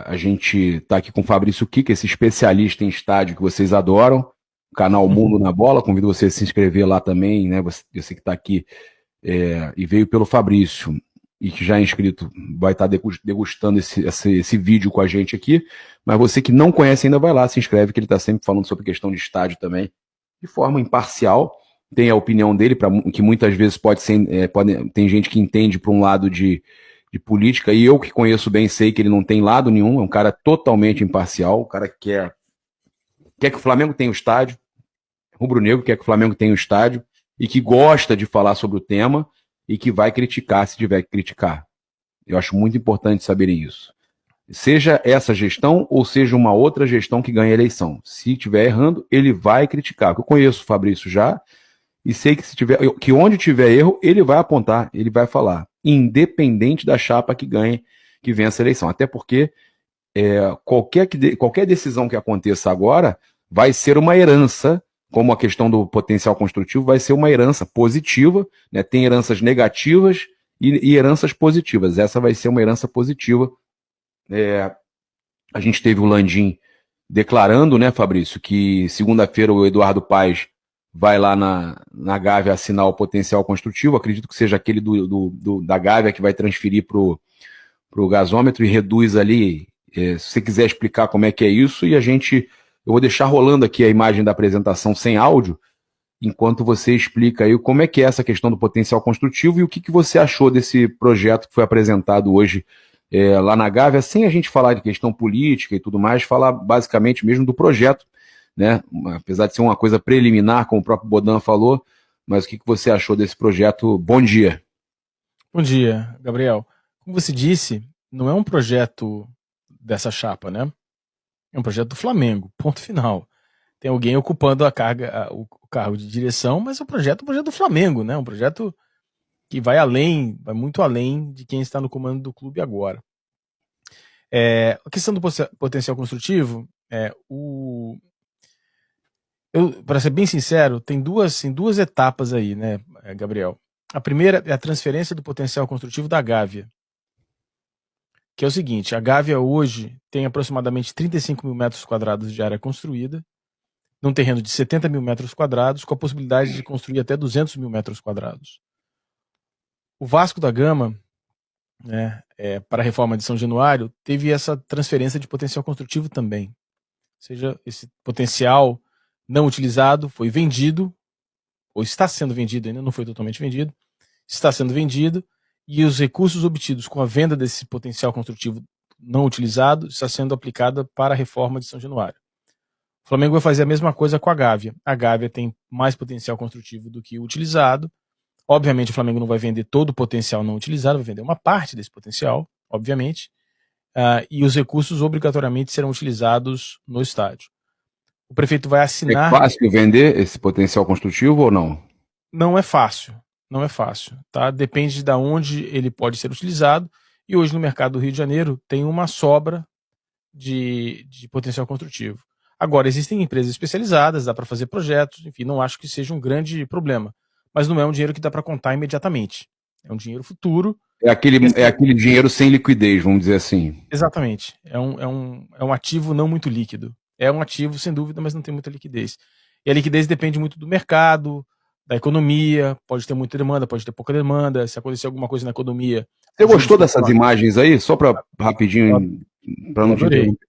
A gente está aqui com o Fabrício Kika, esse especialista em estádio que vocês adoram, canal Mundo na Bola. Convido você a se inscrever lá também, né? Você que está aqui e veio pelo Fabrício e que já é inscrito vai estar degustando esse vídeo com a gente aqui. Mas você que não conhece ainda, vai lá, se inscreve, que ele está sempre falando sobre questão de estádio também, de forma imparcial. Tem a opinião dele, que muitas vezes pode ser. Tem gente que entende para um lado de política, e eu que conheço bem sei que ele não tem lado nenhum, é um cara totalmente imparcial, o cara que quer que o Flamengo tenha o estádio, rubro-negro quer que o Flamengo tenha o estádio, e que gosta de falar sobre o tema, e que vai criticar se tiver que criticar. Eu acho muito importante saberem isso. Seja essa gestão, ou seja uma outra gestão que ganha a eleição. Se estiver errando, ele vai criticar. Eu conheço o Fabrício já, e sei que onde tiver erro, ele vai apontar, ele vai falar, independente da chapa que ganhe, que vença a eleição. Até porque qualquer decisão que aconteça agora vai ser uma herança, como a questão do potencial construtivo, vai ser uma herança positiva, né? Tem heranças negativas e heranças positivas. Essa vai ser uma herança positiva. A gente teve o Landim declarando, né, Fabrício, que segunda-feira o Eduardo Paes vai lá na Gávea assinar o potencial construtivo. Acredito que seja aquele da Gávea que vai transferir para o gasômetro e reduz ali. Se você quiser explicar como é que é isso, e eu vou deixar rolando aqui a imagem da apresentação sem áudio, enquanto você explica aí como é que é essa questão do potencial construtivo e o que você achou desse projeto que foi apresentado hoje lá na Gávea, sem a gente falar de questão política e tudo mais, falar basicamente mesmo do projeto, né? Apesar de ser uma coisa preliminar, como o próprio Bodan falou, mas o que você achou desse projeto? Bom dia. Bom dia, Gabriel. Como você disse, não é um projeto dessa chapa, né? É um projeto do Flamengo, ponto final. Tem alguém ocupando o cargo de direção, mas é um projeto do Flamengo, né? Um projeto que vai muito além de quem está no comando do clube agora. A questão do potencial construtivo, para ser bem sincero, tem duas etapas aí, né, Gabriel? A primeira é a transferência do potencial construtivo da Gávea, que é o seguinte: a Gávea hoje tem aproximadamente 35 mil metros quadrados de área construída, num terreno de 70 mil metros quadrados, com a possibilidade de construir até 200 mil metros quadrados. O Vasco da Gama, né, para a reforma de São Januário, teve essa transferência de potencial construtivo também. Ou seja, esse potencial não utilizado foi vendido, ou está sendo vendido, ainda não foi totalmente vendido, está sendo vendido, e os recursos obtidos com a venda desse potencial construtivo não utilizado está sendo aplicada para a reforma de São Januário. O Flamengo vai fazer a mesma coisa com a Gávea. A Gávea tem mais potencial construtivo do que o utilizado. Obviamente o Flamengo não vai vender todo o potencial não utilizado, vai vender uma parte desse potencial, obviamente, e os recursos obrigatoriamente serão utilizados no estádio. O prefeito vai assinar... É fácil vender esse potencial construtivo ou não? Não é fácil, tá? Depende de onde ele pode ser utilizado, e hoje no mercado do Rio de Janeiro tem uma sobra de potencial construtivo. Agora, existem empresas especializadas, dá para fazer projetos, enfim, não acho que seja um grande problema, mas não é um dinheiro que dá para contar imediatamente, é um dinheiro futuro. É aquele dinheiro sem liquidez, vamos dizer assim. Exatamente, é um ativo não muito líquido. É um ativo, sem dúvida, mas não tem muita liquidez. E a liquidez depende muito do mercado, da economia, pode ter muita demanda, pode ter pouca demanda, se acontecer alguma coisa na economia... Você gostou dessas imagens aí? Só para rapidinho, para não te interromper.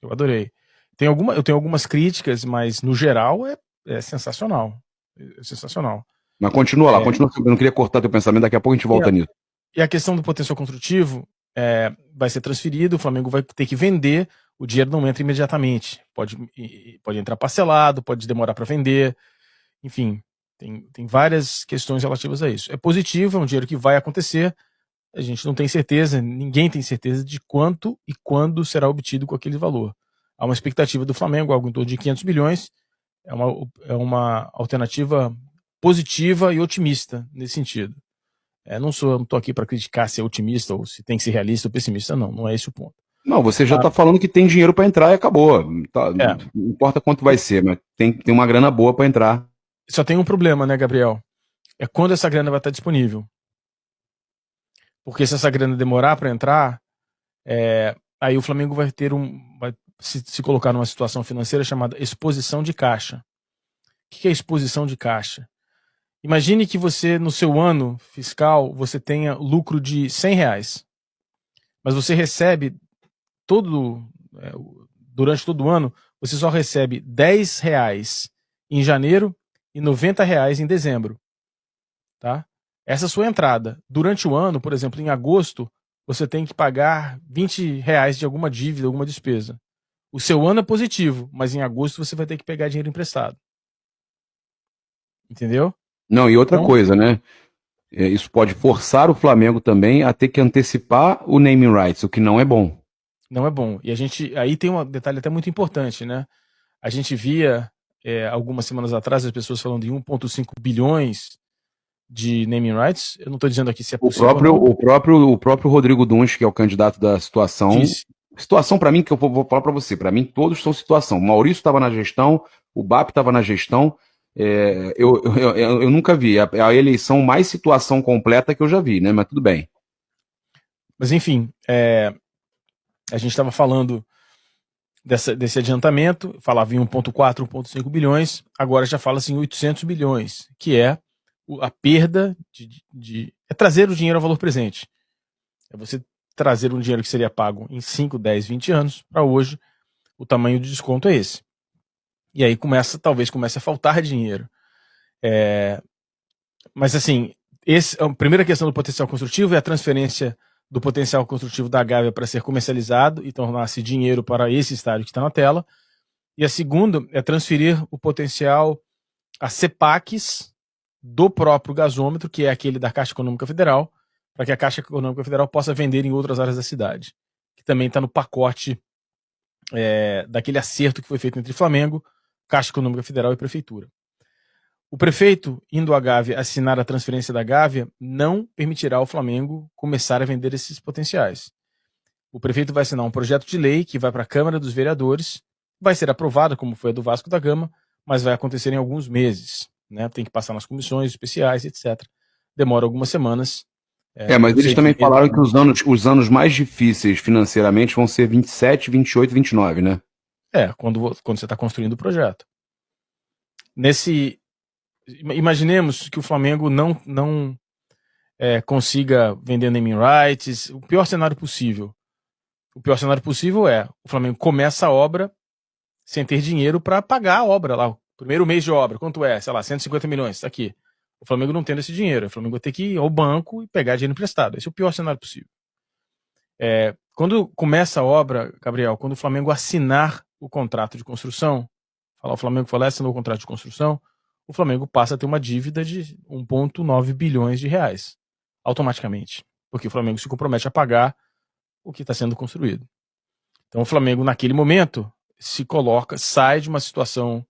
Eu adorei. Eu tenho algumas críticas, mas no geral é sensacional. É sensacional. Mas continua lá, continua. Eu não queria cortar teu pensamento, daqui a pouco a gente volta nisso. E a questão do potencial construtivo vai ser transferido, o Flamengo vai ter que vender, o dinheiro não entra imediatamente. Pode entrar parcelado, pode demorar para vender, enfim, tem várias questões relativas a isso. É positivo, é um dinheiro que vai acontecer, a gente não tem certeza, ninguém tem certeza de quanto e quando será obtido com aquele valor. Há uma expectativa do Flamengo, algo em torno de 500 milhões, é uma alternativa positiva e otimista nesse sentido. Não estou aqui para criticar se é otimista ou se tem que ser realista ou pessimista, não é esse o ponto. Não, você já está falando que tem dinheiro para entrar e acabou. Tá, não importa quanto vai ser, mas tem uma grana boa para entrar. Só tem um problema, né, Gabriel? É quando essa grana vai estar disponível. Porque se essa grana demorar para entrar, aí o Flamengo vai se colocar numa situação financeira chamada exposição de caixa. O que é exposição de caixa? Imagine que você, no seu ano fiscal, você tenha lucro de R$ 100, mas você recebe durante todo o ano, você só recebe R$ 10 em janeiro e R$ 90 em dezembro. Tá? Essa é a sua entrada. Durante o ano, por exemplo, em agosto, você tem que pagar R$ 20 de alguma dívida, alguma despesa. O seu ano é positivo, mas em agosto você vai ter que pegar dinheiro emprestado. Entendeu? Não, e outra Então, coisa, né? Isso pode forçar o Flamengo também a ter que antecipar o naming rights, o que não é bom. não é bom. E aí tem um detalhe até muito importante, né? A gente via algumas semanas atrás as pessoas falando de 1,5 bilhões de naming rights. Eu não estou dizendo aqui se é possível ou não. O próprio Rodrigo Duns, que é o candidato da situação. Disse. Situação, para mim, que eu vou falar para você, para mim todos são situação. O Maurício estava na gestão, o BAP estava na gestão. Eu nunca vi. A eleição mais situação completa que eu já vi, né? Mas tudo bem. Mas enfim, a gente estava falando desse adiantamento, falava em 1,4, 1,5 bilhões, agora já fala-se em 800 bilhões, que é a perda é trazer o dinheiro ao valor presente. É você trazer um dinheiro que seria pago em 5, 10, 20 anos, para hoje, o tamanho de desconto é esse. E aí talvez comece a faltar dinheiro. Mas assim, a primeira questão do potencial construtivo é a transferência do potencial construtivo da Gávea para ser comercializado e tornar-se dinheiro para esse estádio que está na tela. E a segunda é transferir o potencial a CEPACs do próprio gasômetro, que é aquele da Caixa Econômica Federal, para que a Caixa Econômica Federal possa vender em outras áreas da cidade, que também está no pacote daquele acerto que foi feito entre Flamengo, Caixa Econômica Federal e Prefeitura. O prefeito, indo à Gávea assinar a transferência da Gávea, não permitirá ao Flamengo começar a vender esses potenciais. O prefeito vai assinar um projeto de lei que vai para a Câmara dos Vereadores, vai ser aprovado, como foi a do Vasco da Gama, mas vai acontecer em alguns meses. Né? Tem que passar nas comissões especiais, etc. Demora algumas semanas. Mas eles também falaram que os anos mais difíceis financeiramente vão ser 27, 28 e 29, né? Quando você está construindo o projeto. Imaginemos que o Flamengo não consiga vender naming rights. O pior cenário possível. O pior cenário possível é o Flamengo começa a obra sem ter dinheiro para pagar a obra lá. O primeiro mês de obra, quanto é? Sei lá, 150 milhões, tá aqui. O Flamengo não tendo esse dinheiro. O Flamengo vai ter que ir ao banco e pegar dinheiro emprestado. Esse é o pior cenário possível. Quando começa a obra, Gabriel, quando o Flamengo assinar o contrato de construção, o Flamengo assinou o contrato de construção, o Flamengo passa a ter uma dívida de 1,9 bilhões de reais, automaticamente, porque o Flamengo se compromete a pagar o que está sendo construído. Então o Flamengo, naquele momento, sai de uma situação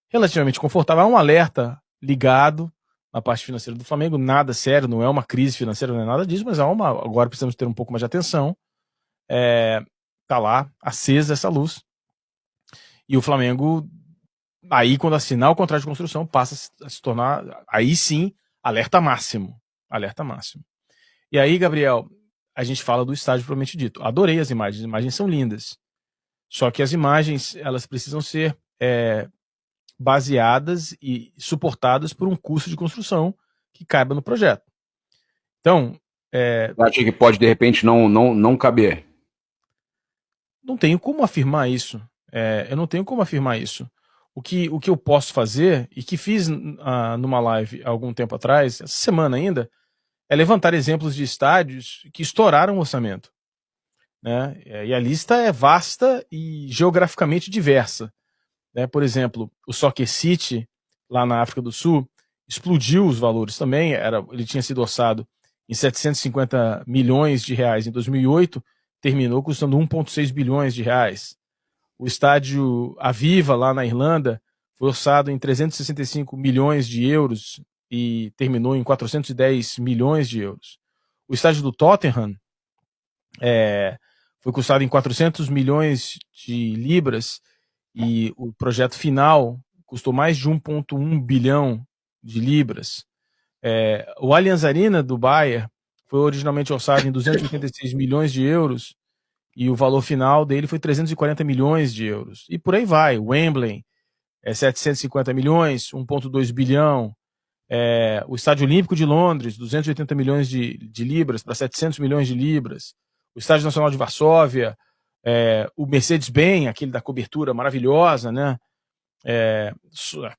relativamente confortável. Há um alerta ligado na parte financeira do Flamengo, nada sério, não é uma crise financeira, não é nada disso, mas agora precisamos ter um pouco mais de atenção. Tá lá, acesa essa luz. E o Flamengo, aí quando assinar o contrato de construção, passa a se tornar, aí sim, alerta máximo. Alerta máximo. E aí, Gabriel, a gente fala do estádio propriamente dito. Adorei as imagens são lindas. Só que as imagens, elas precisam ser baseadas e suportadas por um custo de construção que caiba no projeto. Então... Acha que pode, de repente, não caber? Não tenho como afirmar isso. Eu não tenho como afirmar isso. O que eu posso fazer, e que fiz numa live há algum tempo atrás, essa semana ainda, é levantar exemplos de estádios que estouraram o orçamento. Né? E a lista é vasta e geograficamente diversa. Né? Por exemplo, o Soccer City, lá na África do Sul, explodiu os valores também. Ele tinha sido orçado em 750 milhões de reais em 2008, terminou custando 1,6 bilhões de reais. O estádio Aviva, lá na Irlanda, foi orçado em 365 milhões de euros e terminou em 410 milhões de euros. O estádio do Tottenham foi custado em 400 milhões de libras e o projeto final custou mais de 1,1 bilhão de libras. O Allianz Arena do Bayern foi originalmente orçado em 286 milhões de euros e o valor final dele foi 340 milhões de euros. E por aí vai. O Wembley, 750 milhões, 1,2 bilhão. O Estádio Olímpico de Londres, 280 milhões de libras para 700 milhões de libras. O Estádio Nacional de Varsóvia, o Mercedes-Benz, aquele da cobertura maravilhosa, né?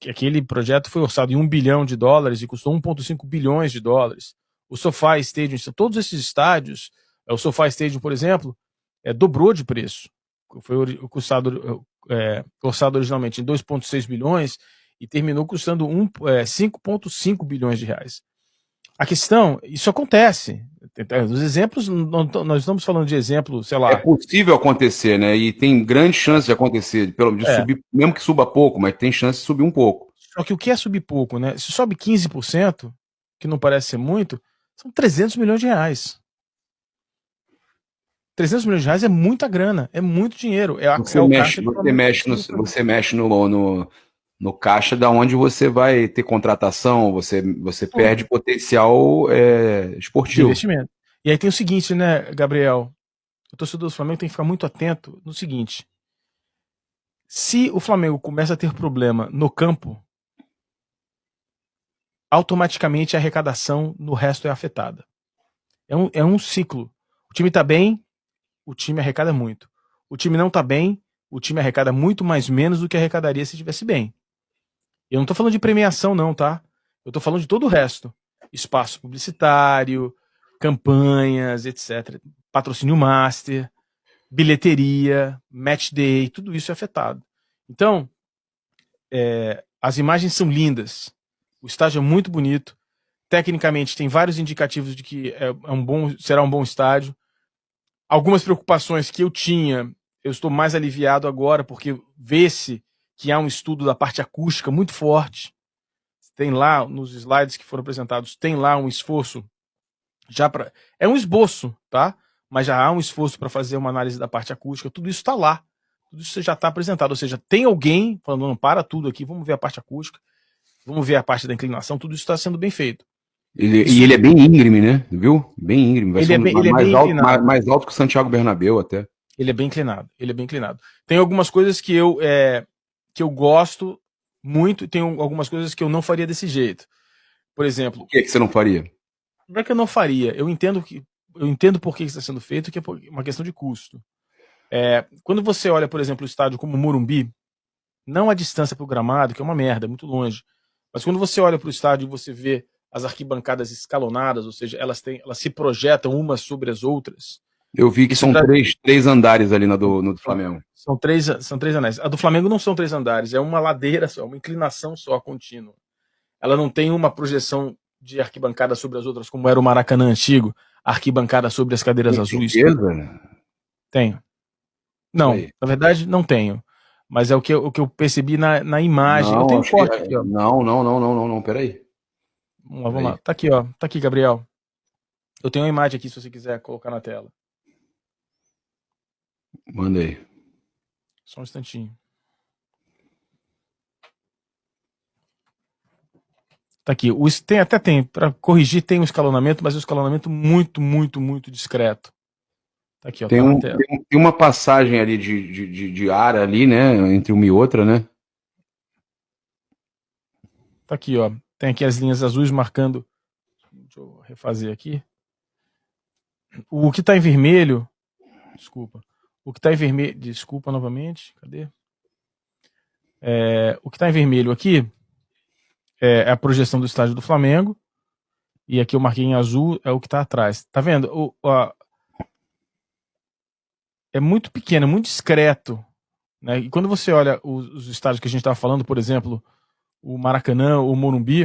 Aquele projeto foi orçado em $1 bilhão e custou 1,5 bilhões de dólares. O SoFi Stadium, todos esses estádios, o SoFi Stadium, por exemplo, dobrou de preço. Foi orçado originalmente em 2,6 bilhões e terminou custando 5,5 bilhões de reais. A questão, isso acontece. Os exemplos, nós estamos falando de exemplo, sei lá. É possível acontecer, né? E tem grande chance de acontecer, de subir, mesmo que suba pouco, mas tem chance de subir um pouco. Só que o que é subir pouco, né? Se sobe 15%, que não parece ser muito, são 300 milhões de reais. 300 milhões de reais é muita grana, é muito dinheiro. Você mexe no caixa da onde você vai ter contratação, você perde potencial esportivo. De investimento. E aí tem o seguinte, né, Gabriel? O torcedor do Flamengo tem que ficar muito atento no seguinte. Se o Flamengo começa a ter problema no campo, automaticamente a arrecadação no resto é afetada. É um ciclo. O time tá bem, o time arrecada muito. O time não tá bem, o time arrecada muito mais menos do que arrecadaria se estivesse bem. Eu não tô falando de premiação não, tá? Eu tô falando de todo o resto. Espaço publicitário, campanhas, etc. Patrocínio master, bilheteria, match day, tudo isso é afetado. Então, as imagens são lindas. O estádio é muito bonito. Tecnicamente, tem vários indicativos de que será um bom estádio. Algumas preocupações que eu tinha, eu estou mais aliviado agora, porque vê-se que há um estudo da parte acústica muito forte. Tem lá, nos slides que foram apresentados, tem lá um esforço já para... É um esboço, tá? Mas já há um esforço para fazer uma análise da parte acústica. Tudo isso está lá. Tudo isso já está apresentado. Ou seja, tem alguém falando, não, para tudo aqui, vamos ver a parte acústica, vamos ver a parte da inclinação, tudo isso está sendo bem feito. E ele é bem íngreme, né? Viu? Bem íngreme. Vai ser mais alto que o Santiago Bernabéu até. Ele é bem inclinado. Ele é bem inclinado. Tem algumas coisas que eu gosto muito e tem algumas coisas que eu não faria desse jeito. Por exemplo... O que você não faria? Não é que eu não faria. Eu entendo por que isso está sendo feito, que é uma questão de custo. Quando você olha, por exemplo, o estádio como o Morumbi, não a distância para o gramado, que é uma merda, é muito longe. Mas quando você olha para o estádio e você vê as arquibancadas escalonadas, ou seja, elas se projetam umas sobre as outras. Eu vi que são três andares ali no do Flamengo. São três anéis. A do Flamengo não são 3 andares, é uma ladeira só, uma inclinação só contínua. Ela não tem uma projeção de arquibancada sobre as outras, como era o Maracanã antigo, arquibancada sobre as cadeiras azuis. Tenho. Não, na verdade não tenho. Mas é o que eu percebi na imagem. Não, eu tenho um corte aqui, ó. Não, peraí. Vamos lá. Tá aqui, ó. Tá aqui, Gabriel. Eu tenho uma imagem aqui, se você quiser colocar na tela. Mandei. Só um instantinho. Tá aqui. Para corrigir, tem um escalonamento, mas é um escalonamento muito, muito, muito discreto. Tá aqui, ó. Tem uma passagem ali de ar ali, né? Entre uma e outra, né? Tá aqui, ó. Tem aqui as linhas azuis marcando. Deixa eu refazer aqui. O que tá em vermelho. Desculpa. O que tá em vermelho. Desculpa novamente. Cadê? O que tá em vermelho aqui é a projeção do estádio do Flamengo. E aqui eu marquei em azul, é o que tá atrás. Tá vendo? É muito pequeno, muito discreto. Né? E quando você olha os estádios que a gente estava falando, por exemplo, o Maracanã, o Morumbi,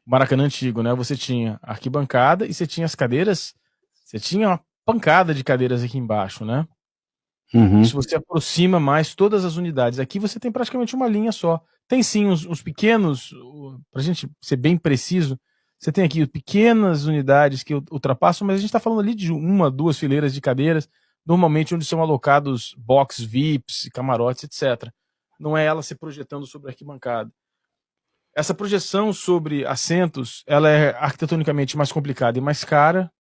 o Maracanã antigo, né? Você tinha arquibancada e você tinha as cadeiras, você tinha uma pancada de cadeiras aqui embaixo, né? Uhum. Se você aproxima mais todas as unidades, aqui você tem praticamente uma linha só. Tem sim uns pequenos, pra gente ser bem preciso, você tem aqui pequenas unidades que ultrapassam, mas a gente está falando ali de 1, 2 fileiras de cadeiras, normalmente onde são alocados box VIPs, camarotes, etc. Não é ela se projetando sobre a arquibancada. Essa projeção sobre assentos, ela é arquitetonicamente mais complicada e mais cara,